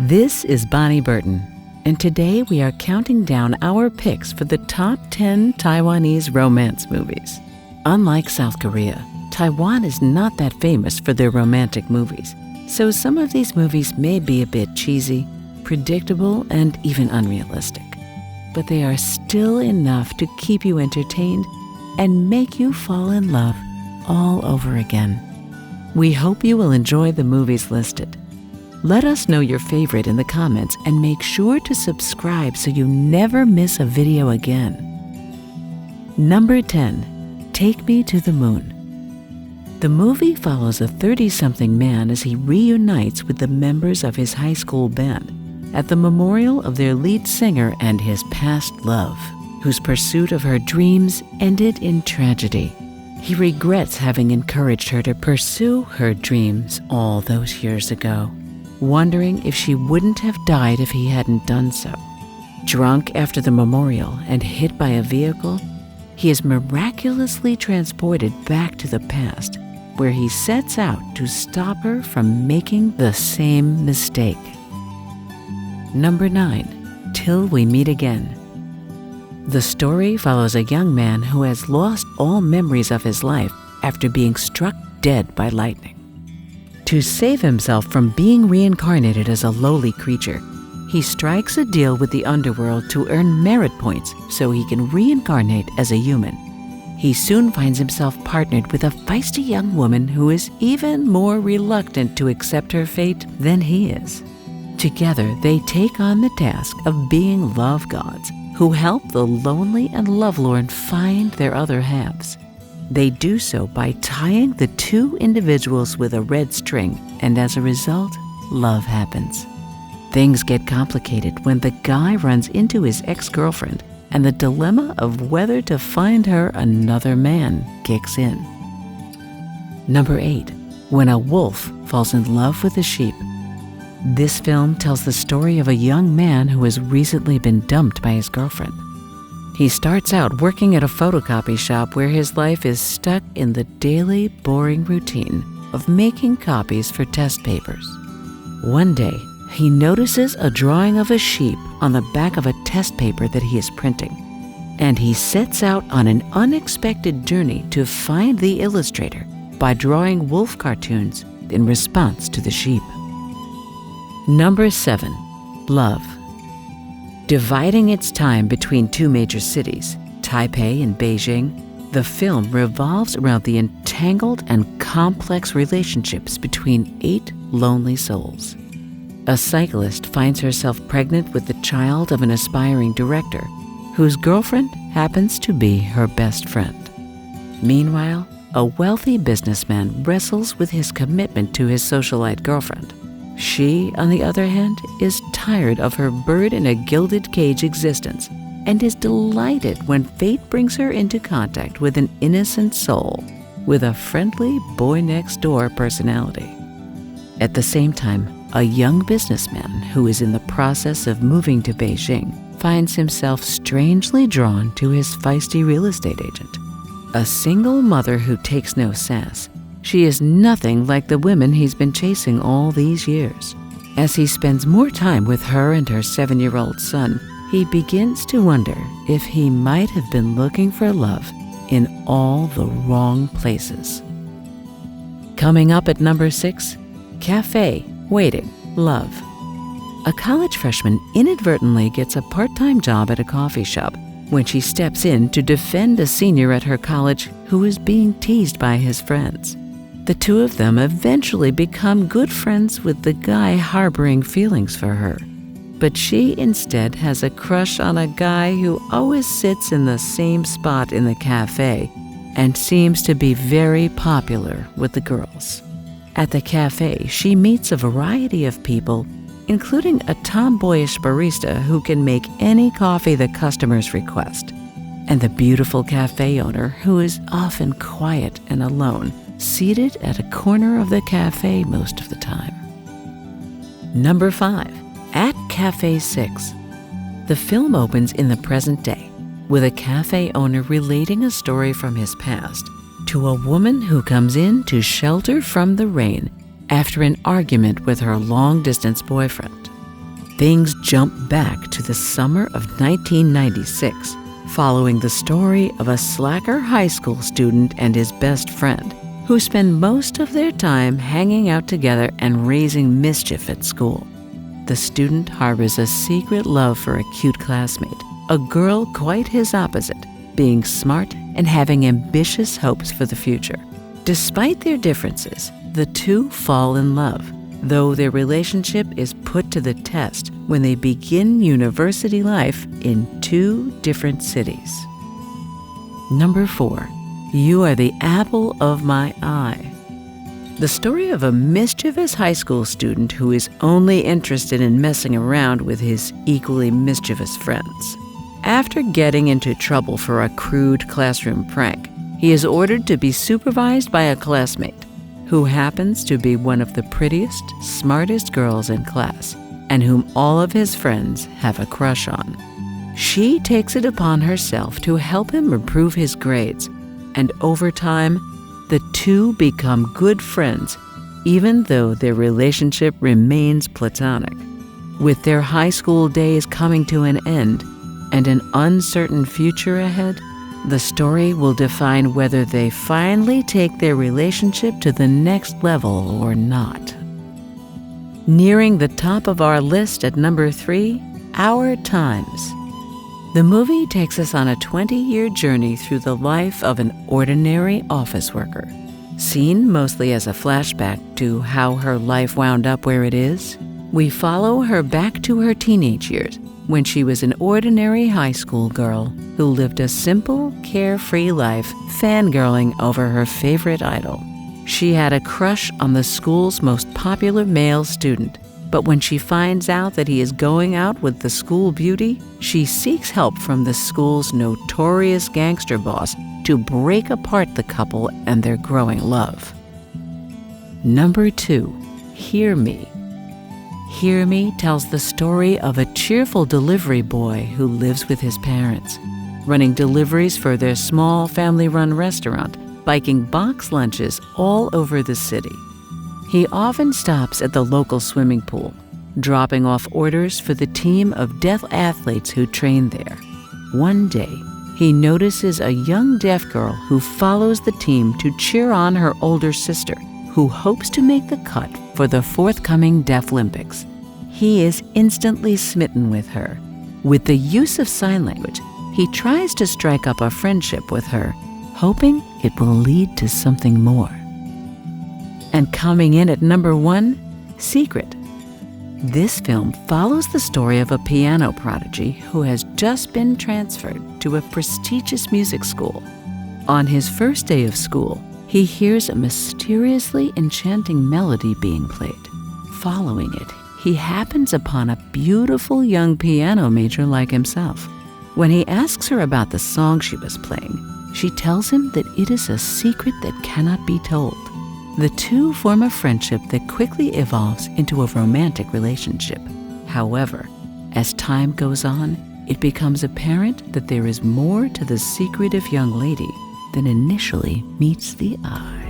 This is Bonnie Burton, and today we are counting down our picks for the top 10 Taiwanese romance movies. Unlike South Korea, Taiwan is not that famous for their romantic movies, so some of these movies may be a bit cheesy, predictable, and even unrealistic. But they are still enough to keep you entertained and make you fall in love all over again. We hope you will enjoy the movies listed. Let us know your favorite in the comments and make sure to subscribe so you never miss a video again. Number 10, Take Me to the Moon. The movie follows a 30-something man as he reunites with the members of his high school band at the memorial of their lead singer and his past love, whose pursuit of her dreams ended in tragedy. He regrets having encouraged her to pursue her dreams all those years ago, wondering if she wouldn't have died if he hadn't done so. Drunk after the memorial and hit by a vehicle, he is miraculously transported back to the past, where he sets out to stop her from making the same mistake. Number 9, Till We Meet Again. The story follows a young man who has lost all memories of his life after being struck dead by lightning. To save himself from being reincarnated as a lowly creature, he strikes a deal with the underworld to earn merit points so he can reincarnate as a human. He soon finds himself partnered with a feisty young woman who is even more reluctant to accept her fate than he is. Together, they take on the task of being love gods who help the lonely and lovelorn find their other halves. They do so by tying the two individuals with a red string, and as a result, love happens. Things get complicated when the guy runs into his ex-girlfriend, and the dilemma of whether to find her another man kicks in. Number 8, When a Wolf Falls in Love with a Sheep. This film tells the story of a young man who has recently been dumped by his girlfriend. He starts out working at a photocopy shop where his life is stuck in the daily, boring routine of making copies for test papers. One day, he notices a drawing of a sheep on the back of a test paper that he is printing, and he sets out on an unexpected journey to find the illustrator by drawing wolf cartoons in response to the sheep. Number 7, Love. Dividing its time between two major cities, Taipei and Beijing, the film revolves around the entangled and complex relationships between 8 lonely souls. A cyclist finds herself pregnant with the child of an aspiring director, whose girlfriend happens to be her best friend. Meanwhile, a wealthy businessman wrestles with his commitment to his socialite girlfriend. She, on the other hand, is tired of her bird-in-a-gilded-cage existence and is delighted when fate brings her into contact with an innocent soul with a friendly boy-next-door personality. At the same time, a young businessman who is in the process of moving to Beijing finds himself strangely drawn to his feisty real estate agent. A single mother who takes no sass, she is nothing like the women he's been chasing all these years. As he spends more time with her and her 7-year-old son, he begins to wonder if he might have been looking for love in all the wrong places. Coming up at number 6, Café, Waiting, Love. A college freshman inadvertently gets a part-time job at a coffee shop when she steps in to defend a senior at her college who is being teased by his friends. The two of them eventually become good friends with the guy harboring feelings for her. But she instead has a crush on a guy who always sits in the same spot in the cafe and seems to be very popular with the girls. At the cafe, she meets a variety of people, including a tomboyish barista who can make any coffee the customers request, and the beautiful cafe owner who is often quiet and alone, seated at a corner of the cafe most of the time. Number 5, At Café 6. The film opens in the present day, with a cafe owner relating a story from his past to a woman who comes in to shelter from the rain after an argument with her long-distance boyfriend. things jump back to the summer of 1996, following the story of a slacker high school student and his best friend, who spend most of their time hanging out together and raising mischief at school. The student harbors a secret love for a cute classmate, a girl quite his opposite, being smart and having ambitious hopes for the future. Despite their differences, the two fall in love, though their relationship is put to the test when they begin university life in two different cities. Number 4. You Are the Apple of My Eye. The story of a mischievous high school student who is only interested in messing around with his equally mischievous friends. After getting into trouble for a crude classroom prank, he is ordered to be supervised by a classmate who happens to be one of the prettiest, smartest girls in class, and whom all of his friends have a crush on. She takes it upon herself to help him improve his grades, and over time, the two become good friends, even though their relationship remains platonic. With their high school days coming to an end and an uncertain future ahead, the story will define whether they finally take their relationship to the next level or not. Nearing the top of our list at number 3, Our Times. The movie takes us on a 20-year journey through the life of an ordinary office worker. Seen mostly as a flashback to how her life wound up where it is, we follow her back to her teenage years when she was an ordinary high school girl who lived a simple, carefree life fangirling over her favorite idol. She had a crush on the school's most popular male student, but when she finds out that he is going out with the school beauty, she seeks help from the school's notorious gangster boss to break apart the couple and their growing love. Number 2, Hear Me. Hear Me tells the story of a cheerful delivery boy who lives with his parents, running deliveries for their small family-run restaurant, biking box lunches all over the city. He often stops at the local swimming pool, dropping off orders for the team of deaf athletes who train there. One day, he notices a young deaf girl who follows the team to cheer on her older sister, who hopes to make the cut for the forthcoming Deaf Olympics. He is instantly smitten with her. With the use of sign language, he tries to strike up a friendship with her, hoping it will lead to something more. And coming in at number 1, Secret. This film follows the story of a piano prodigy who has just been transferred to a prestigious music school. On his first day of school, he hears a mysteriously enchanting melody being played. Following it, he happens upon a beautiful young piano major like himself. When he asks her about the song she was playing, she tells him that it is a secret that cannot be told. The two form a friendship that quickly evolves into a romantic relationship. However, as time goes on, it becomes apparent that there is more to the secretive young lady than initially meets the eye.